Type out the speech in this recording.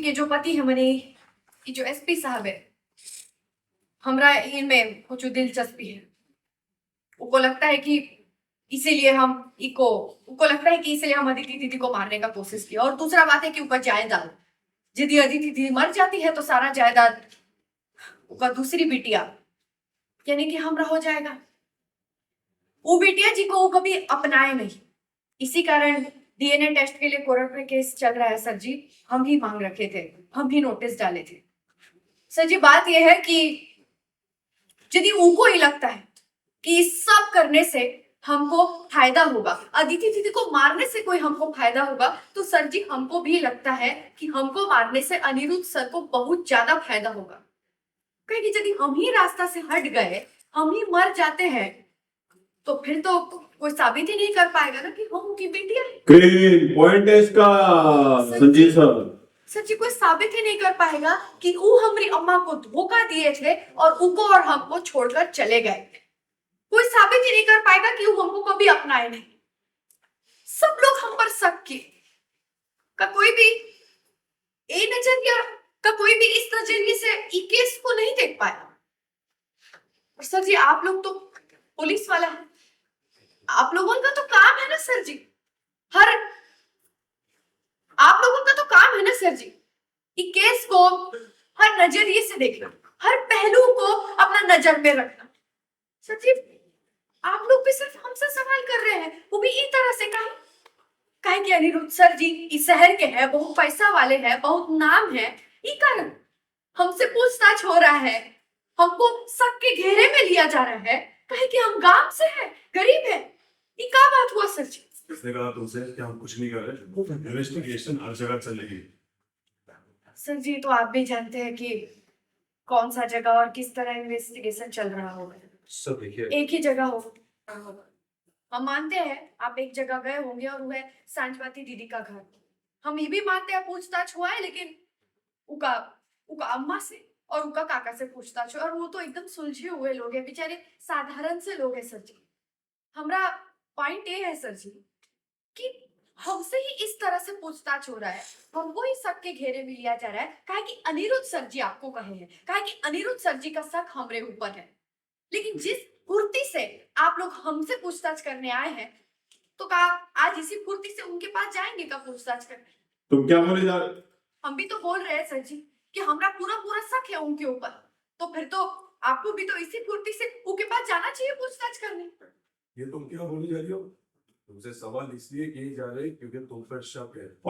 के जो पति है मने ये जो एसपी साहब है हमरा इनमें कुछ दिलचस्पी है। उनको लगता है कि इसीलिए हम इको उनको लगता है कि इसीलिए हम अदिति दीदी को मारने का कोशिश किया। और दूसरा बात है कि ऊपर जायदाद, यदि अदिति दीदी मर जाती है तो सारा जायदाद उनका दूसरी बिटिया यानी कि हमरा हो जाएगा। वो बिटिया जी को वो कभी अपनाए नहीं, इसी कारण डीएनए टेस्ट के लिए कोर्ट में केस चल रहा है सर जी। हम ही मांग रखे थे, हम ही नोटिस डाले थे सर जी। बात यह है कि यदि उनको ही लगता है कि इस सब करने से हमको फायदा होगा, अदिति दीदी को मारने से कोई हमको फायदा होगा, तो सर जी हमको भी लगता है कि हमको मारने से अनिरुद्ध सर को बहुत ज्यादा फायदा होगा। क्योंकि यदि हम ही रास्ता से हट गए, हम ही मर जाते हैं, तो फिर तो कोई साबित ही नहीं कर पाएगा ना कि हम उनकी बेटियां हैं। पॉइंट है इसका संजय सर। सर जी कोई साबित ही नहीं कर पाएगा कि वो हमारी अम्मा को धोखा दिए थे और उनको और हमको छोड़कर चले गए। कोई साबित ही नहीं कर पाएगा कि वो हमको कभी अपनाए नहीं। सब लोग हम पर शक किए का कोई भी ए नजरिया का कोई भी इस नजरिए से ई केस को नहीं देख पाया। और सर जी आप लोग तो पुलिस वाला है, आप लोगों का तो काम है ना सर जी, आप लोगों का तो काम है ना सर जी, कि केस को हर नजरिए से देखना, हर पहलू को अपना नजर में रखना। सर जी आप लोग भी सिर्फ हमसे सवाल कर रहे हैं, वो भी इस तरह से काहे कि अनिरुद्ध सर जी इस शहर के हैं, बहुत पैसा वाले हैं, बहुत नाम है, ई कारण हमसे पूछताछ हो रहा है, हमको शक के घेरे में लिया जा रहा है। काहे कि हम गांव से हैं, गरीब हैं। ये क्या बात हुआ सर जी? किसने कहा तुमसे कि हम कुछ नहीं कर रहे? इन्वेस्टिगेशन हर जगह चलेगी। सर जी तो आप भी जानते हैं कि कौन सा जगह और किस तरह इन्वेस्टिगेशन चल रहा होगा। सब देखिए, एक ही जगह होगा, हम मानते हैं आप एक जगह गए होंगे और वो है सांचवाती दीदी का घर। हम ये भी मानते हैं पूछताछ हुआ है, लेकिन उका उका अम्मा से और उका काका से पूछताछ हुआ, और वो तो एकदम सुलझे हुए लोग हैं, बेचारे साधारण से लोग हैं सर जी। हमारा पॉइंट ये है सर जी कि हमसे ही इस तरह से पूछताछ हो रहा है, हमको ही शक के घेरे में लिया जा रहा है। काहे कि अनिरुद्ध सर जी आपको कहे हैं, काहे कि अनिरुद्ध सर जी का शक हमरे ऊपर है। लेकिन जिस फुर्ती से आप लोग हमसे पूछताछ करने आए हैं, तो का आज इसी फुर्ती से उनके पास जाएंगे का पूछताछ करने? तुम क्या बोले जा रहे? हम भी तो बोल रहे हैं सर जी कि हमारा पूरा पूरा शक है उनके ऊपर, तो फिर तो आपको भी तो इसी फुर्ती से उनके पास जाना चाहिए पूछताछ करने। ये तुम क्या बोलने जा रही हो? तुमसे सवाल इसलिए किए जा रहे हैं क्योंकि तुम पर शक है।